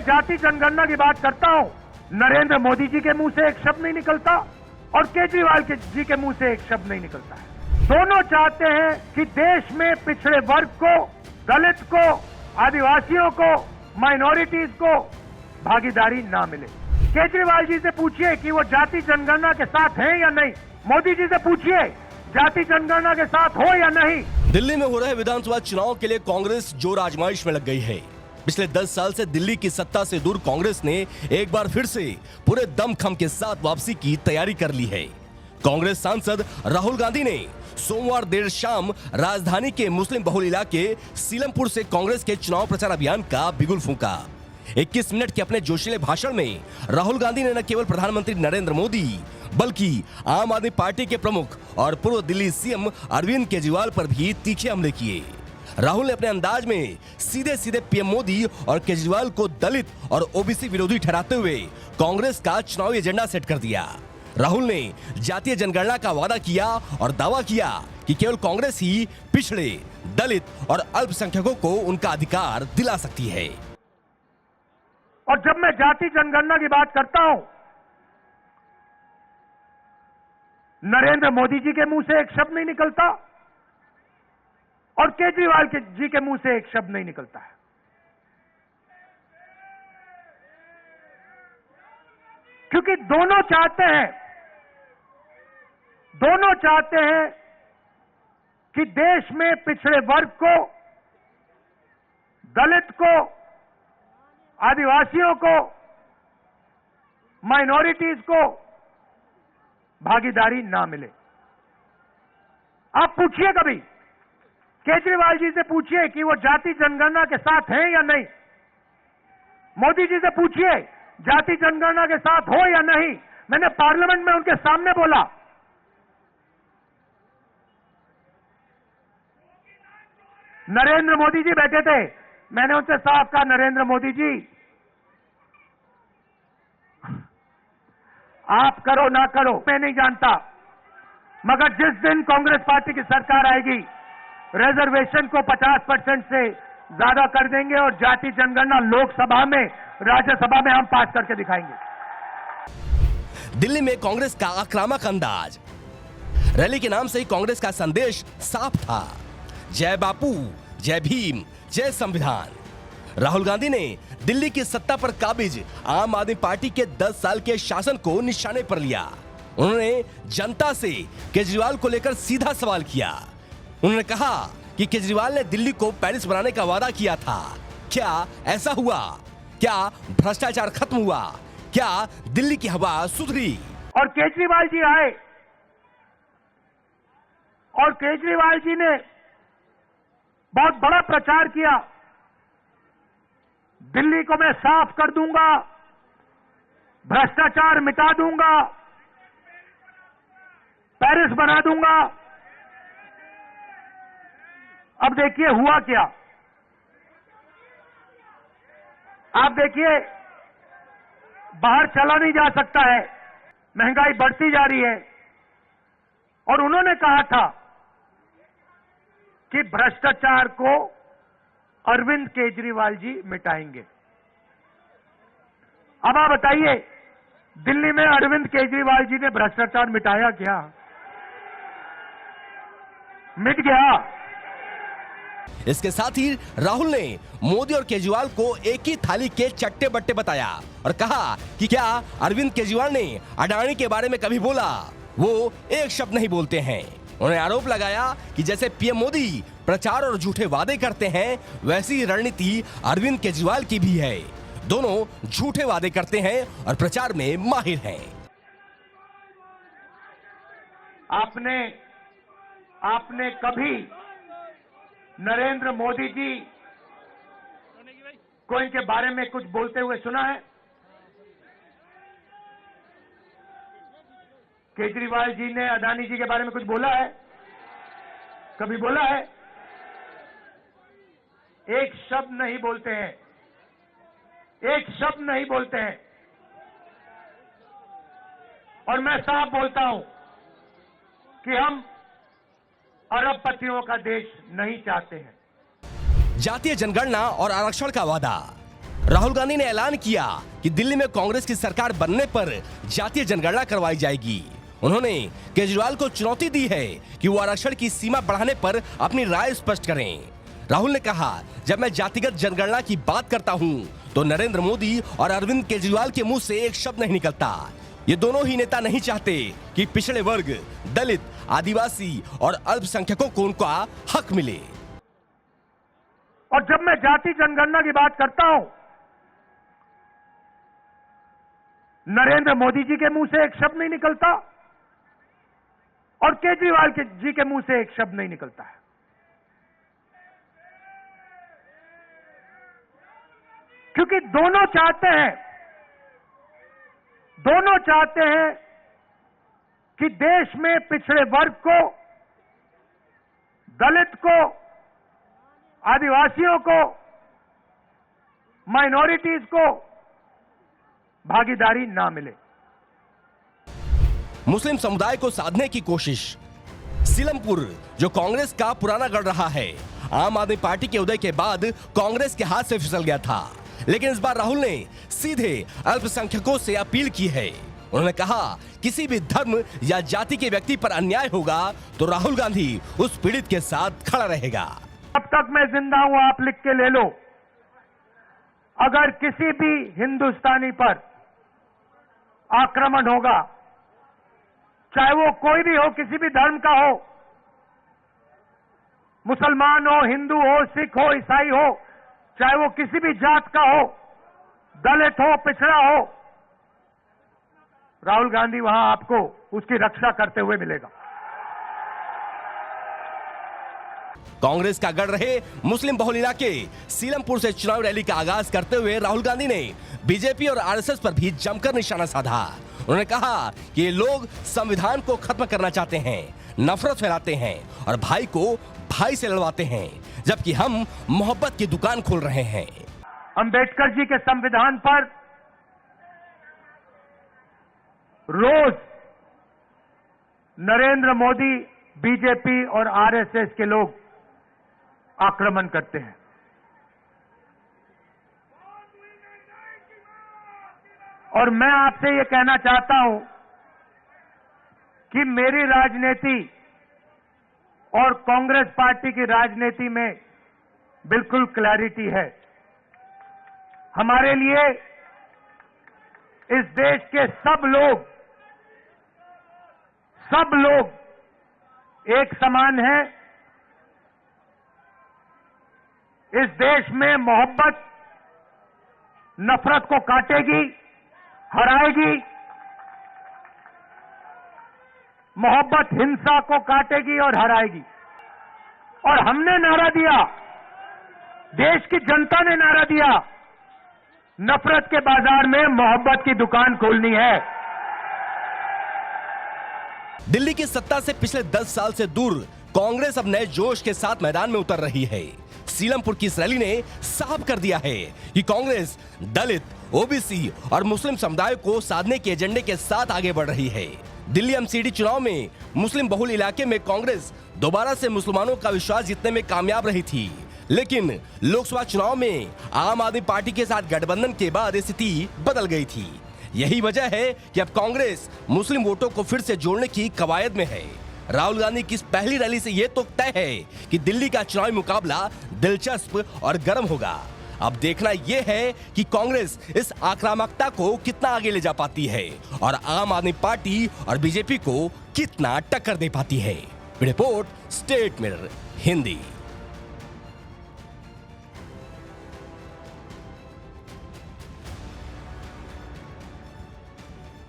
जाति जनगणना की बात करता हूं, नरेंद्र मोदी जी के मुंह से एक शब्द नहीं निकलता और केजरीवाल जी के मुंह से एक शब्द नहीं निकलता है। दोनों चाहते हैं कि देश में पिछड़े वर्ग को, दलित को, आदिवासियों को, माइनॉरिटीज को भागीदारी ना मिले। केजरीवाल जी से पूछिए कि वो जाति जनगणना के साथ हैं या नहीं। मोदी जी से पूछिए जाति जनगणना के साथ हो या नहीं। दिल्ली में हो रहे विधानसभा चुनाव के लिए कांग्रेस जोर आजमाइश में लग गई है। पिछले 10 साल से दिल्ली की सत्ता से दूर कांग्रेस ने एक बार फिर से पूरे दमखम के साथ वापसी की तैयारी कर ली है। कांग्रेस सांसद राहुल गांधी ने सोमवार देर शाम राजधानी के मुस्लिम बहुल इलाके सीलमपुर से कांग्रेस के चुनाव प्रचार अभियान का बिगुल फूंका। 21 मिनट के अपने जोशीले भाषण में राहुल गांधी ने न केवल प्रधानमंत्री नरेंद्र मोदी बल्कि आम आदमी पार्टी के प्रमुख और पूर्व दिल्ली सीएम अरविंद केजरीवाल पर भी तीखे हमले किए। राहुल ने अपने अंदाज में सीधे सीधे पीएम मोदी और केजरीवाल को दलित और ओबीसी विरोधी ठहराते हुए कांग्रेस का चुनावी एजेंडा सेट कर दिया। राहुल ने जातीय जनगणना का वादा किया और दावा किया कि केवल कांग्रेस ही पिछड़े, दलित और अल्पसंख्यकों को उनका अधिकार दिला सकती है। और जब मैं जाति जनगणना की बात करता हूं, नरेंद्र मोदी जी के मुंह से एक शब्द नहीं निकलता और केजरीवाल जी के मुंह से एक शब्द नहीं निकलता है। क्योंकि दोनों चाहते हैं कि देश में पिछड़े वर्ग को, दलित को, आदिवासियों को, माइनॉरिटीज को भागीदारी ना मिले। आप पूछिए कभी केजरीवाल जी से पूछिए कि वो जाति जनगणना के साथ हैं या नहीं। मोदी जी से पूछिए जाति जनगणना के साथ हो या नहीं। मैंने पार्लियामेंट में उनके सामने बोला। नरेंद्र मोदी जी बैठे थे, मैंने उनसे साफ कहा, नरेंद्र मोदी जी आप करो ना करो मैं नहीं जानता, मगर जिस दिन कांग्रेस पार्टी की सरकार आएगी रिजर्वेशन को 50% से ज्यादा कर देंगे और जाति जनगणना लोकसभा में, राज्यसभा में हम पास करके दिखाएंगे। दिल्ली में कांग्रेस का आक्रामक अंदाज, रैली के नाम से ही कांग्रेस का संदेश साफ था, जय बापू, जय भीम, जय संविधान। राहुल गांधी ने दिल्ली की सत्ता पर काबिज आम आदमी पार्टी के 10 साल के शासन को निशाने पर लिया। उन्होंने जनता से केजरीवाल को लेकर सीधा सवाल किया। उन्होंने कहा कि केजरीवाल ने दिल्ली को पेरिस बनाने का वादा किया था। क्या ऐसा हुआ? क्या भ्रष्टाचार खत्म हुआ? क्या दिल्ली की हवा सुधरी? और केजरीवाल जी आए और केजरीवाल जी ने बहुत बड़ा प्रचार किया, दिल्ली को मैं साफ कर दूंगा, भ्रष्टाचार मिटा दूंगा, पेरिस बना दूंगा। अब देखिए हुआ क्या। आप देखिए बाहर चला नहीं जा सकता है, महंगाई बढ़ती जा रही है और उन्होंने कहा था कि भ्रष्टाचार को अरविंद केजरीवाल जी मिटाएंगे। अब आप बताइए दिल्ली में अरविंद केजरीवाल जी ने भ्रष्टाचार मिटाया क्या? मिट गया। इसके साथ ही राहुल ने मोदी और केजरीवाल को एक ही थाली के चट्टे बट्टे बताया और कहा कि क्या अरविंद केजरीवाल ने अडानी के बारे में कभी बोला? वो एक शब्द नहीं बोलते हैं। उन्होंने आरोप लगाया कि जैसे पीएम मोदी प्रचार और झूठे वादे करते हैं, वैसी रणनीति अरविंद केजरीवाल की भी है। दोनों झूठे वादे करते हैं और प्रचार में माहिर हैं। आपने कभी नरेंद्र मोदी जी को इनके बारे में कुछ बोलते हुए सुना है? केजरीवाल जी ने अडानी जी के बारे में कुछ बोला है? कभी बोला है? एक शब्द नहीं बोलते हैं, एक शब्द नहीं बोलते हैं। और मैं साफ बोलता हूं कि हम अरबपतियों का देश नहीं चाहते हैं। जातीय जनगणना और आरक्षण का वादा, राहुल गांधी ने ऐलान किया कि दिल्ली में कांग्रेस की सरकार बनने पर जातीय जनगणना करवाई जाएगी। उन्होंने केजरीवाल को चुनौती दी है कि वो आरक्षण की सीमा बढ़ाने पर अपनी राय स्पष्ट करें। राहुल ने कहा, जब मैं जातिगत जनगणना की बात करता हूं तो नरेंद्र मोदी और अरविंद केजरीवाल के मुंह से एक शब्द नहीं निकलता। ये दोनों ही नेता नहीं चाहते कि पिछड़े वर्ग, दलित, आदिवासी और अल्पसंख्यकों को उनका हक मिले। और जब मैं जाति जनगणना की बात करता हूं, नरेंद्र मोदी जी के मुंह से एक शब्द नहीं निकलता और केजरीवाल जी के मुंह से एक शब्द नहीं निकलता है। क्योंकि दोनों चाहते हैं कि देश में पिछड़े वर्ग को, दलित को, आदिवासियों को, माइनॉरिटीज को भागीदारी ना मिले। मुस्लिम समुदाय को साधने की कोशिश। सीलमपुर जो कांग्रेस का पुराना गढ़ रहा है, आम आदमी पार्टी के उदय के बाद कांग्रेस के हाथ से फिसल गया था, लेकिन इस बार राहुल ने सीधे अल्पसंख्यकों से अपील की है। उन्होंने कहा, किसी भी धर्म या जाति के व्यक्ति पर अन्याय होगा तो राहुल गांधी उस पीड़ित के साथ खड़ा रहेगा। अब तक मैं जिंदा हूं, आप लिख के ले लो। अगर किसी भी हिंदुस्तानी पर आक्रमण होगा, चाहे वो कोई भी हो, किसी भी धर्म का हो, मुसलमान हो, हिंदू हो, सिख हो, ईसाई हो, चाहे वो किसी भी जात का हो, दलित हो, पिछड़ा हो, राहुल गांधी वहां आपको उसकी रक्षा करते हुए मिलेगा। कांग्रेस का गढ़ रहे मुस्लिम बहुल इलाके सीलमपुर से चुनाव रैली का आगाज करते हुए राहुल गांधी ने बीजेपी और आरएसएस पर भी जमकर निशाना साधा। उन्होंने कहा कि ये लोग संविधान को खत्म करना चाहते हैं, नफरत फैलाते हैं और भाई को भाई से लड़वाते हैं, जबकि हम मोहब्बत की दुकान खोल रहे हैं। अंबेडकर जी के संविधान पर रोज नरेंद्र मोदी, बीजेपी और आरएसएस के लोग आक्रमण करते हैं। और मैं आपसे ये कहना चाहता हूं कि मेरी राजनीति और कांग्रेस पार्टी की राजनीति में बिल्कुल क्लैरिटी है। हमारे लिए इस देश के सब लोग एक समान हैं। इस देश में मोहब्बत नफरत को काटेगी, हराएगी। मोहब्बत हिंसा को काटेगी और हराएगी। और हमने नारा दिया, देश की जनता ने नारा दिया, नफरत के बाजार में मोहब्बत की दुकान खोलनी है। दिल्ली की सत्ता से पिछले 10 साल से दूर कांग्रेस अब नए जोश के साथ मैदान में उतर रही है। सीलमपुर की इस रैली ने साफ कर दिया है कि कांग्रेस दलित, ओबीसी और मुस्लिम समुदाय को साधने के एजेंडे के साथ आगे बढ़ रही है। दिल्ली एमसीडी चुनाव में मुस्लिम बहुल इलाके में कांग्रेस दोबारा से मुसलमानों का विश्वास जीतने में कामयाब रही थी, लेकिन लोकसभा चुनाव में आम आदमी पार्टी के साथ गठबंधन के बाद स्थिति बदल गई थी। यही वजह है कि अब कांग्रेस मुस्लिम वोटों को फिर से जोड़ने की कवायद में है। राहुल गांधी की इस पहली रैली से यह तो तय है कि दिल्ली का चुनावी मुकाबला दिलचस्प और गर्म होगा। अब देखना यह है कि कांग्रेस इस आक्रामकता को कितना आगे ले जा पाती है और आम आदमी पार्टी और बीजेपी को कितना टक्कर दे पाती है। Report state mirror Hindi.